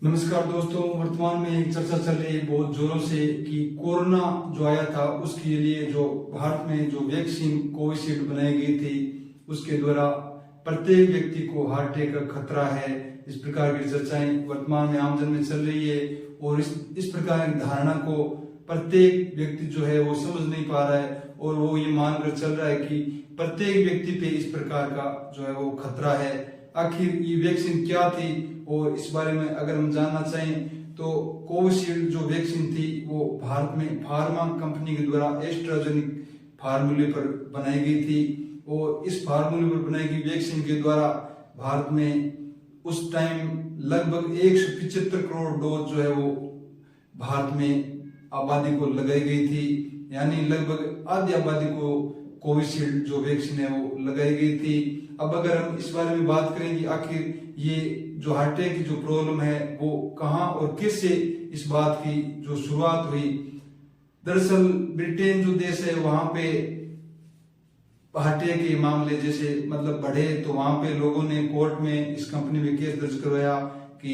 नमस्कार दोस्तों, वर्तमान में एक चर्चा चल रही है बहुत जोरों से कि कोरोना जो आया था उसके लिए जो भारत में जो वैक्सीन कोविशील्ड बनाई गई थी उसके द्वारा प्रत्येक व्यक्ति को हार्ट अटैक का खतरा है। इस प्रकार की चर्चाएं वर्तमान में आमजन में चल रही है और इस प्रकार की धारणा को प्रत्येक व्यक्ति जो है वो समझ नहीं पा रहा है और वो ये मानकर चल रहा है कि प्रत्येक व्यक्ति पे इस प्रकार का जो है वो खतरा है। आखिर ये वैक्सीन क्या थी और इस बारे में अगर हम जानना चाहें तो कोविशील्ड जो वैक्सीन थी वो भारत में फार्मा कंपनी के द्वारा एस्ट्राजेनिक फार्मूले पर बनाई गई थी और इस फार्मूले पर बनाई गई वैक्सीन के द्वारा भारत में उस टाइम लगभग 175 करोड़ डोज जो है वो भारत में आबादी को लगाई गई थी, यानी लगभग आधी आबादी को कोविशील्ड जो वैक्सीन है वो लगाई गई थी। अब अगर हम इस बारे में बात करें कि आखिर ये जो हार्ट अटैक की जो प्रॉब्लम है वो कहाँ और किससे इस बात की जो शुरुआत हुई। दरअसल ब्रिटेन जो देश है वहां पे हार्ट अटैक के मामले जैसे बढ़े तो वहां पे लोगों ने कोर्ट में इस कंपनी में केस दर्ज करवाया कि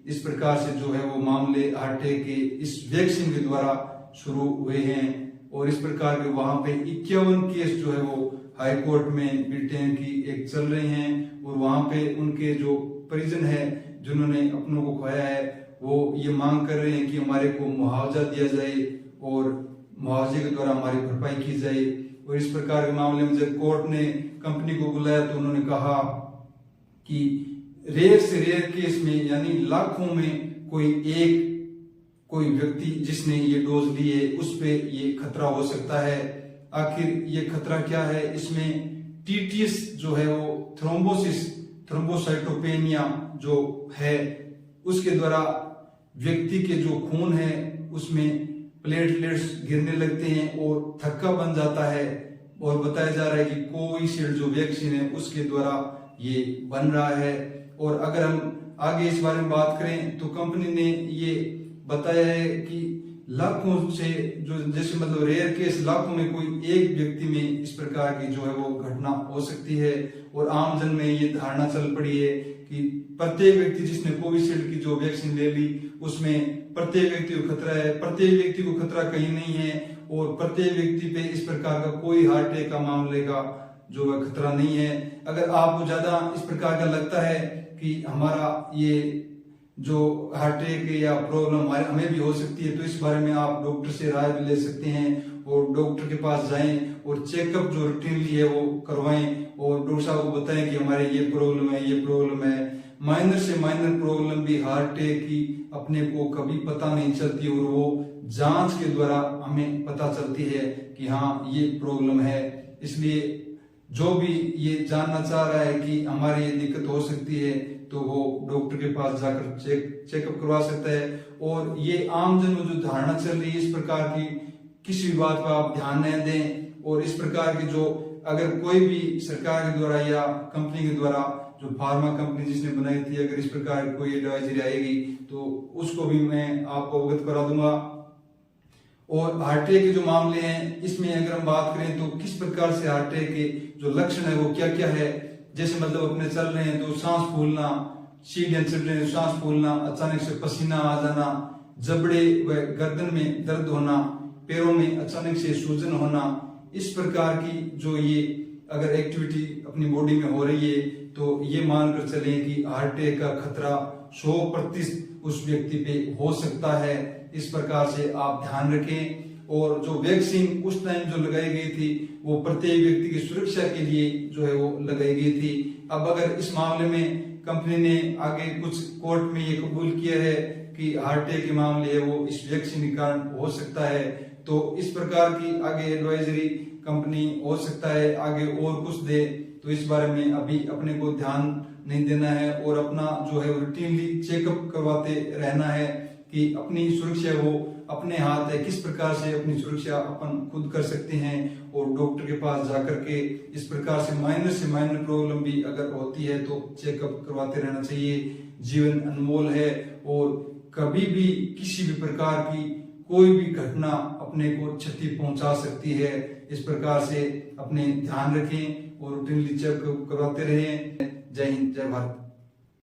इस प्रकार से जो है वो मामले हार्ट अटैक के इस वैक्सीन के द्वारा शुरू हुए हैं और इस प्रकार के वहां पे 51 केस जो है वो हाई कोर्ट में ब्रिटेन की एक चल रहे हैं और वहां पे उनके जो परिजन है जिन्होंने अपनों को खोया है वो ये मांग कर रहे हैं कि हमारे को मुआवजा दिया जाए और मुआवजे के द्वारा हमारी भरपाई की जाए। और इस प्रकार के मामले में जब कोर्ट ने कंपनी को बुलाया तो उन्होंने कहा कि रेयर से रेयर केस में यानी लाखों में कोई व्यक्ति जिसने ये डोज ली है उस पे ये खतरा हो सकता है। आखिर ये खतरा क्या है? इसमें टीटीएस जो है वो थ्रोम्बोसाइटोपेनिया जो है उसके द्वारा व्यक्ति के जो खून है उसमें प्लेटलेट्स गिरने लगते हैं और थक्का बन जाता है और बताया जा रहा है कि कोविशील्ड जो वैक्सीन है उसके द्वारा ये बन रहा है। और अगर हम आगे इस बारे में बात करें तो कंपनी ने ये बताया है कि लाखों से जो जैसे रेयर केस लाखों में कोई एक व्यक्ति में इस प्रकार की जो है वो घटना हो सकती है और आम जन में ये धारणा चल पड़ी है कि प्रत्येक व्यक्ति जिसने कोविशील्ड की जो वैक्सीन ले ली उसमें प्रत्येक व्यक्ति को खतरा है। प्रत्येक व्यक्ति को खतरा कहीं नहीं है और प्रत्येक व्यक्ति पे इस प्रकार का कोई हार्ट अटैक का मामले का जो है खतरा नहीं है। अगर आपको ज्यादा इस प्रकार का लगता है कि हमारा ये जो हार्ट अटैक या प्रॉब्लम हमें भी हो सकती है तो इस बारे में आप डॉक्टर से राय भी ले सकते हैं और डॉक्टर के पास जाएं और चेकअप जो रूटीनली है वो करवाएं और डॉक्टर साहब को बताएं कि हमारे ये प्रॉब्लम है। माइनर से माइनर प्रॉब्लम भी हार्ट अटैक की अपने को कभी पता नहीं चलती और वो जांच के द्वारा हमें पता चलती है कि हाँ ये प्रॉब्लम है। इसलिए जो भी ये जानना चाह रहा है कि हमारी ये दिक्कत हो सकती है तो वो डॉक्टर के पास जाकर चेकअप करवा सकता है। और ये आमजन में जो धारणा चल रही है इस प्रकार की किसी भी बात पर आप ध्यान नहीं दें और इस प्रकार की जो अगर कोई भी सरकार के द्वारा या कंपनी के द्वारा जो फार्मा कंपनी जिसने बनाई थी अगर इस प्रकार की कोई एडवाइजरी आएगी तो उसको भी मैं आपको अवगत करा दूंगा। और हार्ट अटैक के जो मामले हैं इसमें अगर हम बात करें तो किस प्रकार से हार्ट अटैक के जो लक्षण है वो क्या क्या है, जैसे अपने चल रहे हैं तो सांस फूलना, सीढ़ियां चढ़ रहे हैं सांस फूलना, अचानक से पसीना आ जाना, जबड़े व गर्दन में दर्द होना, पैरों में अचानक से सूजन होना, इस प्रकार की जो ये अगर एक्टिविटी अपनी बॉडी में हो रही है तो ये मानकर चलें कि हार्ट अटैक का खतरा 100% उस व्यक्ति पे हो सकता है। इस प्रकार से आप ध्यान रखें। और जो वैक्सीन उस टाइम जो लगाई गई थी वो प्रत्येक व्यक्ति की सुरक्षा के लिए जो है वो लगाई गई थी। अब अगर इस मामले में कंपनी ने आगे कुछ कोर्ट में ये कबूल किया है कि हार्ट अटैक के मामले है वो इस वैक्सीन के कारण हो सकता है तो इस प्रकार की आगे एडवाइजरी कंपनी हो सकता है आगे और कुछ दे तो इस बारे में अभी अपने को ध्यान नहीं देना है और अपना जो है रूटीनली चेकअप करवाते रहना है कि अपनी सुरक्षा वो अपने हाथ है, किस प्रकार से अपनी सुरक्षा अपन खुद कर सकते हैं और डॉक्टर के पास जाकर के इस प्रकार से माइनर प्रॉब्लम भी अगर होती है तो चेकअप करवाते रहना चाहिए। जीवन अनमोल है और कभी भी किसी भी प्रकार की कोई भी घटना अपने को क्षति पहुंचा सकती है। इस प्रकार से अपने ध्यान रखें और रूटीनली चेकअप करवाते रहें। जय हिंद, जय भारत।